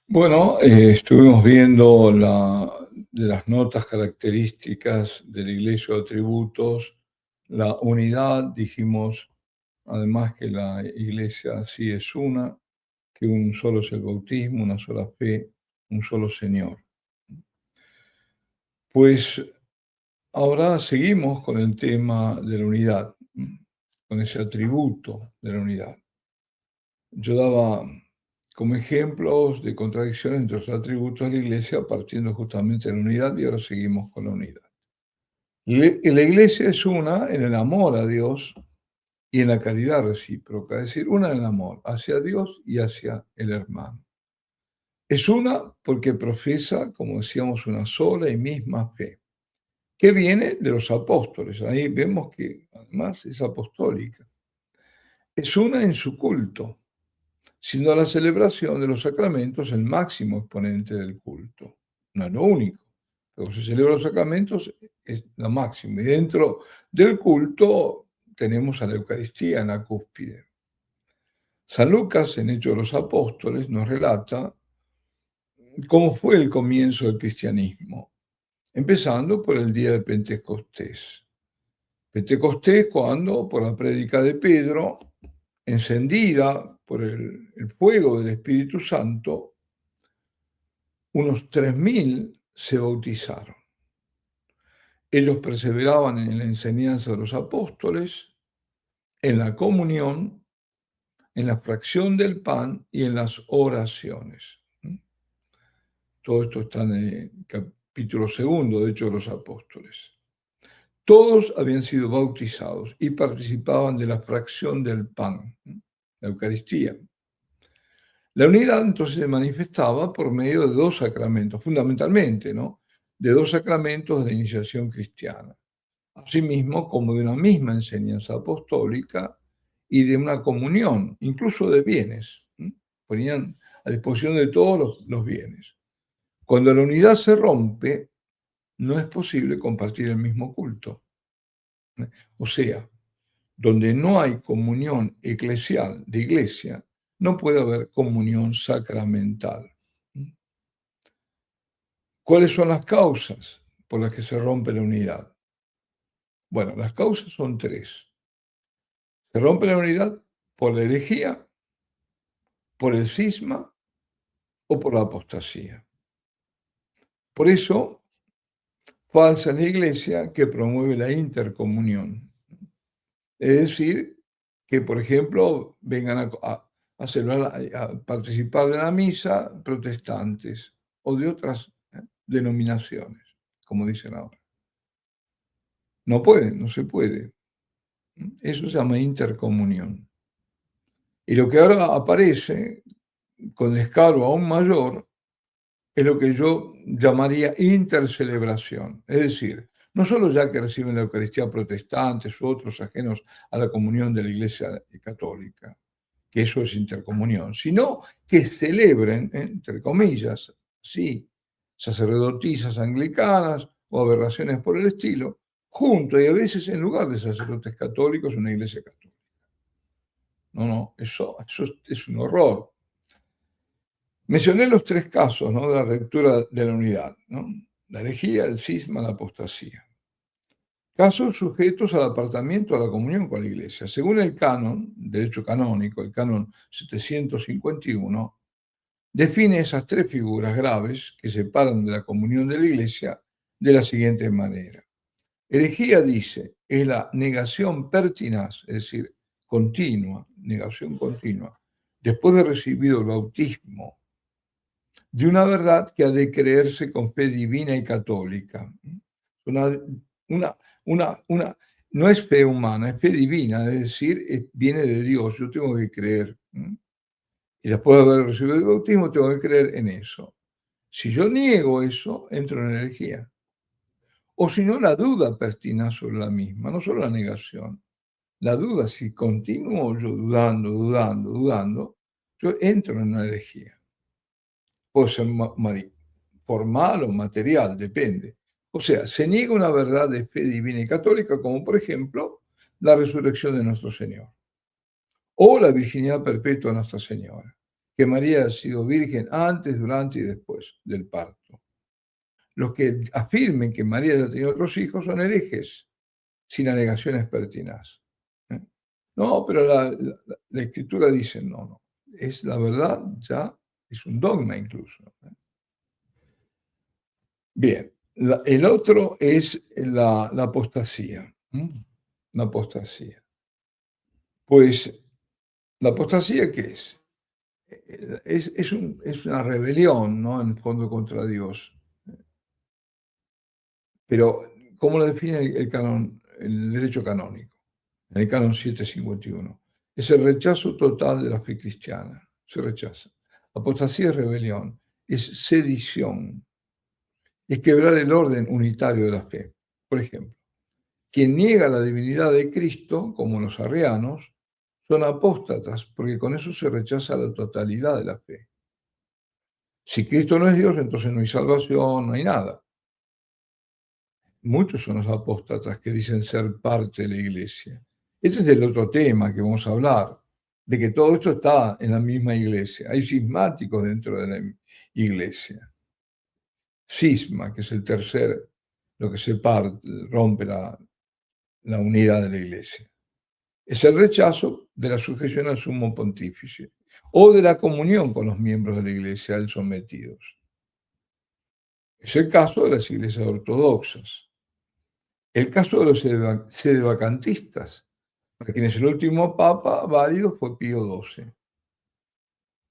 Bueno, estuvimos viendo de las notas características de la Iglesia de Atributos, la unidad, dijimos además que la Iglesia sí es una, que un solo es el bautismo, una sola fe, un solo Señor. Pues ahora seguimos con el tema de la unidad, con ese atributo de la unidad. Yo daba como ejemplos de contradicciones entre los atributos de la Iglesia, partiendo justamente de la unidad, y ahora seguimos con la unidad. La Iglesia es una en el amor a Dios y en la caridad recíproca, es decir, una en el amor hacia Dios y hacia el hermano. Es una porque profesa, como decíamos, una sola y misma fe, que viene de los apóstoles. Ahí vemos que además es apostólica. Es una en su culto, sino la celebración de los sacramentos el máximo exponente del culto. No es lo único, pero se celebran los sacramentos es lo máximo. Y dentro del culto tenemos a la Eucaristía en la cúspide. San Lucas, en Hechos de los Apóstoles, nos relata cómo fue el comienzo del cristianismo, empezando por el día de Pentecostés. Pentecostés cuando, por la prédica de Pedro, encendida por el fuego del Espíritu Santo, unos 3.000 se bautizaron. Ellos perseveraban en la enseñanza de los apóstoles, en la comunión, en la fracción del pan y en las oraciones. Todo esto está en el capítulo 2 de Hechos de los Apóstoles. Todos habían sido bautizados y participaban de la fracción del pan, la Eucaristía. La unidad entonces se manifestaba por medio de dos sacramentos, fundamentalmente, ¿no? De dos sacramentos de la iniciación cristiana, asimismo como de una misma enseñanza apostólica y de una comunión, incluso de bienes. Ponían a disposición de todos los bienes. Cuando la unidad se rompe, no es posible compartir el mismo culto. O sea, donde no hay comunión eclesial de iglesia, no puede haber comunión sacramental. ¿Cuáles son las causas por las que se rompe la unidad? Bueno, las causas son tres. Se rompe la unidad por la herejía, por el cisma o por la apostasía. Por eso, falsa es la iglesia que promueve la intercomunión. Es decir, que, por ejemplo, vengan a participar de la misa protestantes o de otras denominaciones, como dicen ahora. No pueden, no se puede. Eso se llama intercomunión. Y lo que ahora aparece con descaro aún mayor es lo que yo llamaría intercelebración. Es decir, no solo ya que reciben la Eucaristía protestantes u otros ajenos a la comunión de la Iglesia católica, que eso es intercomunión, sino que celebren, entre comillas, sí, sacerdotisas anglicanas o aberraciones por el estilo, junto y a veces en lugar de sacerdotes católicos, una iglesia católica. No, eso es un horror. Mencioné los tres casos, ¿no?, de la ruptura de la unidad, ¿no? La herejía, el cisma, la apostasía. Casos sujetos al apartamiento a la comunión con la Iglesia. Según el canon, derecho canónico, el canon 751, define esas tres figuras graves que separan de la comunión de la Iglesia de la siguiente manera. Herejía, dice, es la negación pertinaz, es decir, continua, negación continua, después de recibido el bautismo, de una verdad que ha de creerse con fe divina y católica. Una, no es fe humana, es fe divina, es decir, viene de Dios, yo tengo que creer. Y después de haber recibido el bautismo, tengo que creer en eso. Si yo niego eso, entro en herejía. O si no, la duda pertinaz sobre la misma, no solo la negación. La duda, si continúo yo dudando, yo entro en una herejía. Puede ser formal o material, depende. O sea, se niega una verdad de fe divina y católica, como por ejemplo la resurrección de nuestro Señor o la virginidad perpetua de Nuestra Señora, que María ha sido virgen antes, durante y después del parto. Los que afirmen que María ya ha tenido otros hijos son herejes, sin alegaciones pertinaz. ¿eh? No, pero la Escritura dice no, no. Es la verdad, ya es un dogma incluso. Bien, el otro es la apostasía. La apostasía. Pues, ¿la apostasía qué es? Es una rebelión, ¿no? En el fondo contra Dios. Pero, ¿cómo lo define el canon, el derecho canónico? En el canon 751. Es el rechazo total de la fe cristiana. Se rechaza. Apostasía es rebelión, es sedición, es quebrar el orden unitario de la fe. Por ejemplo, quien niega la divinidad de Cristo, como los arrianos, son apóstatas, porque con eso se rechaza la totalidad de la fe. Si Cristo no es Dios, entonces no hay salvación, no hay nada. Muchos son los apóstatas que dicen ser parte de la iglesia. Ese es el otro tema que vamos a hablar, de que todo esto está en la misma iglesia. Hay cismáticos dentro de la iglesia. Cisma, que es el tercer, lo que separa, rompe la unidad de la iglesia. Es el rechazo de la sujeción al sumo pontífice o de la comunión con los miembros de la iglesia, el sometidos. Es el caso de las iglesias ortodoxas. El caso de los sedevacantistas, para quienes el último papa válido fue Pío XII.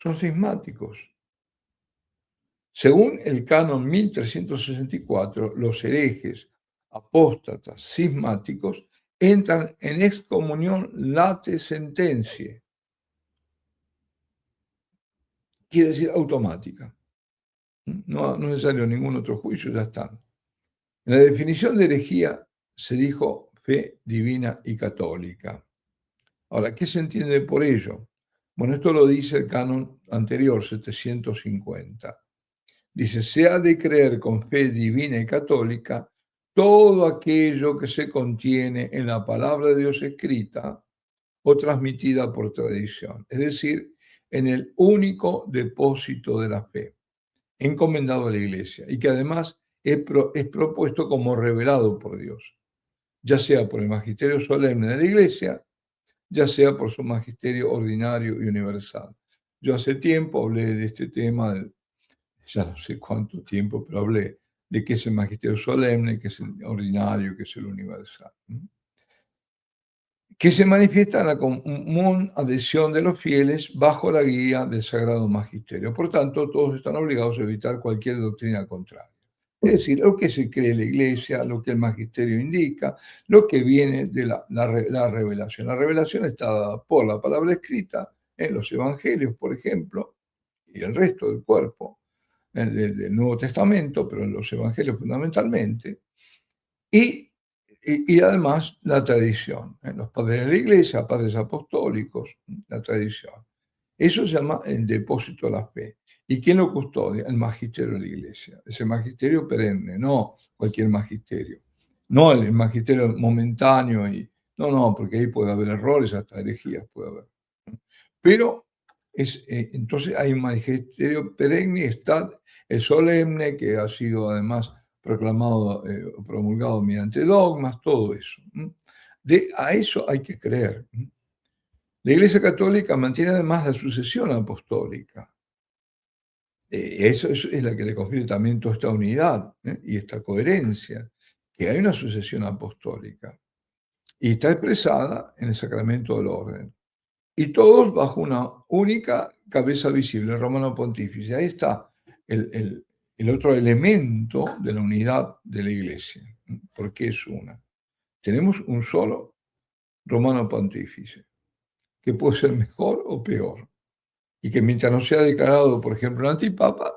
Son cismáticos. Según el canon 1364, los herejes, apóstatas, cismáticos, entran en excomunión late sentencia. Quiere decir automática. No es necesario ningún otro juicio, ya están. En la definición de herejía se dijo fe divina y católica. Ahora, ¿qué se entiende por ello? Bueno, esto lo dice el canon anterior, 750. Dice, se ha de creer con fe divina y católica todo aquello que se contiene en la palabra de Dios escrita o transmitida por tradición, es decir, en el único depósito de la fe, encomendado a la Iglesia, y que además es propuesto como revelado por Dios, ya sea por el magisterio solemne de la Iglesia, ya sea por su magisterio ordinario y universal. Yo hace tiempo hablé de este tema, ya no sé cuánto tiempo, pero hablé de qué es el magisterio solemne, qué es el ordinario, qué es el universal, que se manifiesta en la común adhesión de los fieles bajo la guía del Sagrado Magisterio. Por tanto, todos están obligados a evitar cualquier doctrina contraria. Es decir, lo que se cree la Iglesia, lo que el Magisterio indica, lo que viene de la revelación. La revelación está dada por la palabra escrita en los Evangelios, por ejemplo, y el resto del cuerpo del Nuevo Testamento, pero en los Evangelios fundamentalmente, y además la tradición, los padres de la iglesia, padres apostólicos, la tradición. Eso se llama el depósito de la fe. ¿Y quién lo custodia? El magisterio de la iglesia. Ese magisterio perenne, no cualquier magisterio. No el magisterio momentáneo. No, porque ahí puede haber errores, hasta herejías puede haber. Pero entonces hay un magisterio perenne, está el solemne, que ha sido además proclamado, promulgado mediante dogmas, todo eso. A eso hay que creer. La Iglesia Católica mantiene además la sucesión apostólica. Eso es la que le confiere también toda esta unidad y esta coherencia, que hay una sucesión apostólica y está expresada en el sacramento del orden. Y todos bajo una única cabeza visible, el romano pontífice. Ahí está el otro elemento de la unidad de la Iglesia. ¿Por qué es una? Tenemos un solo romano pontífice, que puede ser mejor o peor, y que mientras no sea declarado, por ejemplo, un antipapa,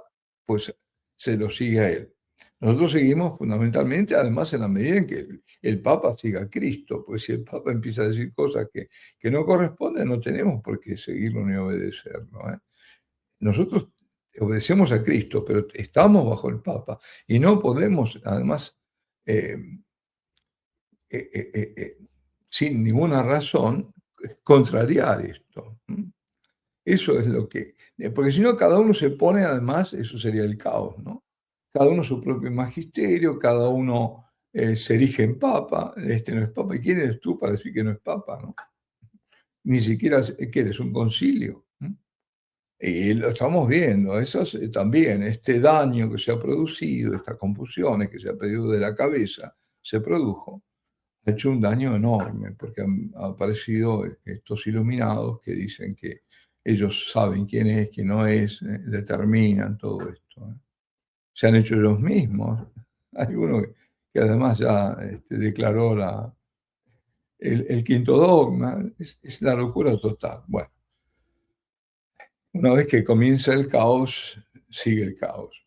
pues se lo sigue a él. Nosotros seguimos fundamentalmente, además, en la medida en que el Papa siga a Cristo, pues si el Papa empieza a decir cosas que no corresponden, no tenemos por qué seguirlo ni obedecerlo. Nosotros obedecemos a Cristo, pero estamos bajo el Papa y no podemos, además, eh, sin ninguna razón, contrariar esto. Eso es lo que porque si no, cada uno se pone, además, eso sería el caos, ¿no? Cada uno su propio magisterio, cada uno, se erige en papa, este no es papa, ¿y quién eres tú para decir que no es papa, no? Ni siquiera ¿qué eres, un concilio? Y lo estamos viendo, eso también, este daño que se ha producido, estas confusiones que se ha pedido de la cabeza, se produjo, ha hecho un daño enorme, porque han aparecido estos iluminados que dicen que ellos saben quién es, quién no es, determinan todo esto. Se han hecho ellos mismos. Hay uno que además ya declaró el quinto dogma, es la locura total. Bueno, una vez que comienza el caos, sigue el caos.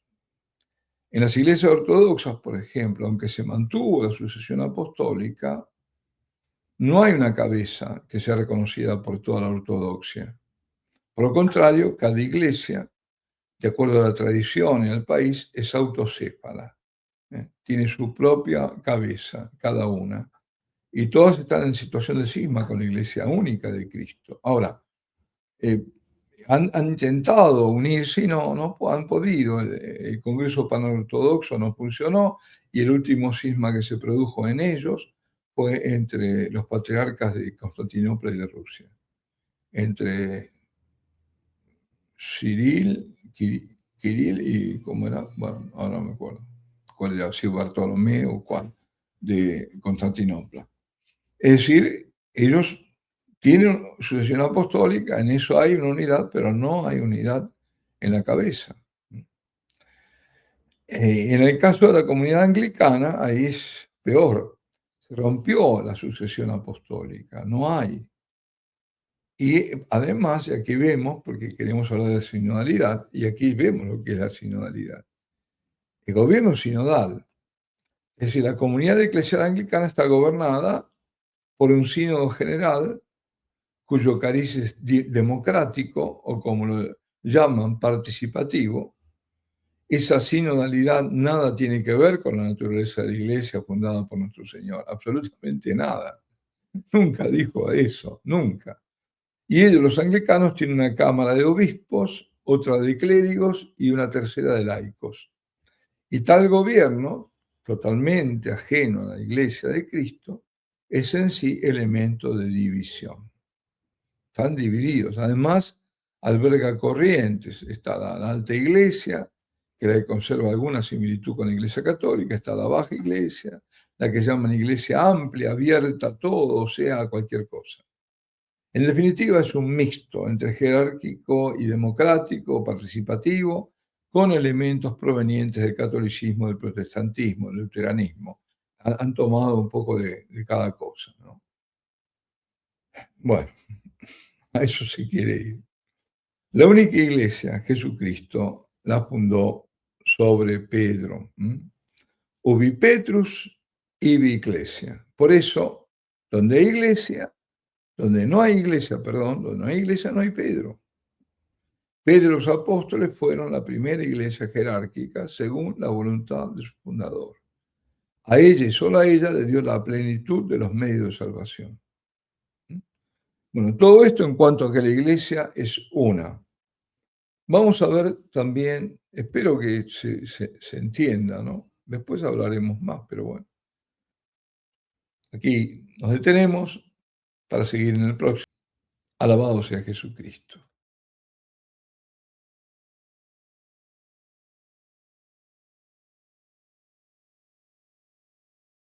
En las iglesias ortodoxas, por ejemplo, aunque se mantuvo la sucesión apostólica, no hay una cabeza que sea reconocida por toda la ortodoxia. Por lo contrario, cada iglesia, de acuerdo a la tradición en el país, es autocéfala. Tiene su propia cabeza, cada una. Y todas están en situación de cisma con la iglesia única de Cristo. Ahora, eh, han intentado unirse y no han podido. El Congreso Panortodoxo no funcionó y el último cisma que se produjo en ellos fue entre los patriarcas de Constantinopla y de Rusia, entre Kirill y, ¿cómo era? Bueno, ahora no me acuerdo cuál era, si Bartolomé o cuál, de Constantinopla. Es decir, ellos tienen sucesión apostólica, en eso hay una unidad, pero no hay unidad en la cabeza. En el caso de la comunidad anglicana, ahí es peor. Se rompió la sucesión apostólica, no hay. Y además, y aquí vemos, porque queremos hablar de sinodalidad, y aquí vemos lo que es la sinodalidad. El gobierno sinodal, es decir, la comunidad eclesial anglicana está gobernada por un sínodo general cuyo cariz es democrático, o como lo llaman, participativo. Esa sinodalidad nada tiene que ver con la naturaleza de la iglesia fundada por nuestro Señor, absolutamente nada. Nunca dijo eso, nunca. Y ellos, los anglicanos, tienen una cámara de obispos, otra de clérigos y una tercera de laicos. Y tal gobierno, totalmente ajeno a la iglesia de Cristo, es en sí elemento de división. Están divididos. Además, alberga corrientes. Está la alta iglesia, que conserva alguna similitud con la iglesia católica, está la baja iglesia, la que llaman iglesia amplia, abierta a todo, o sea, a cualquier cosa. En definitiva, es un mixto entre jerárquico y democrático, participativo, con elementos provenientes del catolicismo, del protestantismo, del luteranismo. Han tomado un poco de cada cosa, ¿no? Bueno, a eso se quiere ir. La única iglesia, Jesucristo, la fundó sobre Pedro. Ubi Petrus, ibi Ecclesia. Por eso, donde hay iglesia, donde no hay iglesia, perdón, donde no hay iglesia no hay Pedro. Pedro y los apóstoles fueron la primera iglesia jerárquica según la voluntad de su fundador. A ella y solo a ella le dio la plenitud de los medios de salvación. Bueno, todo esto en cuanto a que la iglesia es una. Vamos a ver también, espero que se entienda, ¿no? Después hablaremos más, pero bueno. Aquí nos detenemos para seguir en el próximo. Alabado sea Jesucristo.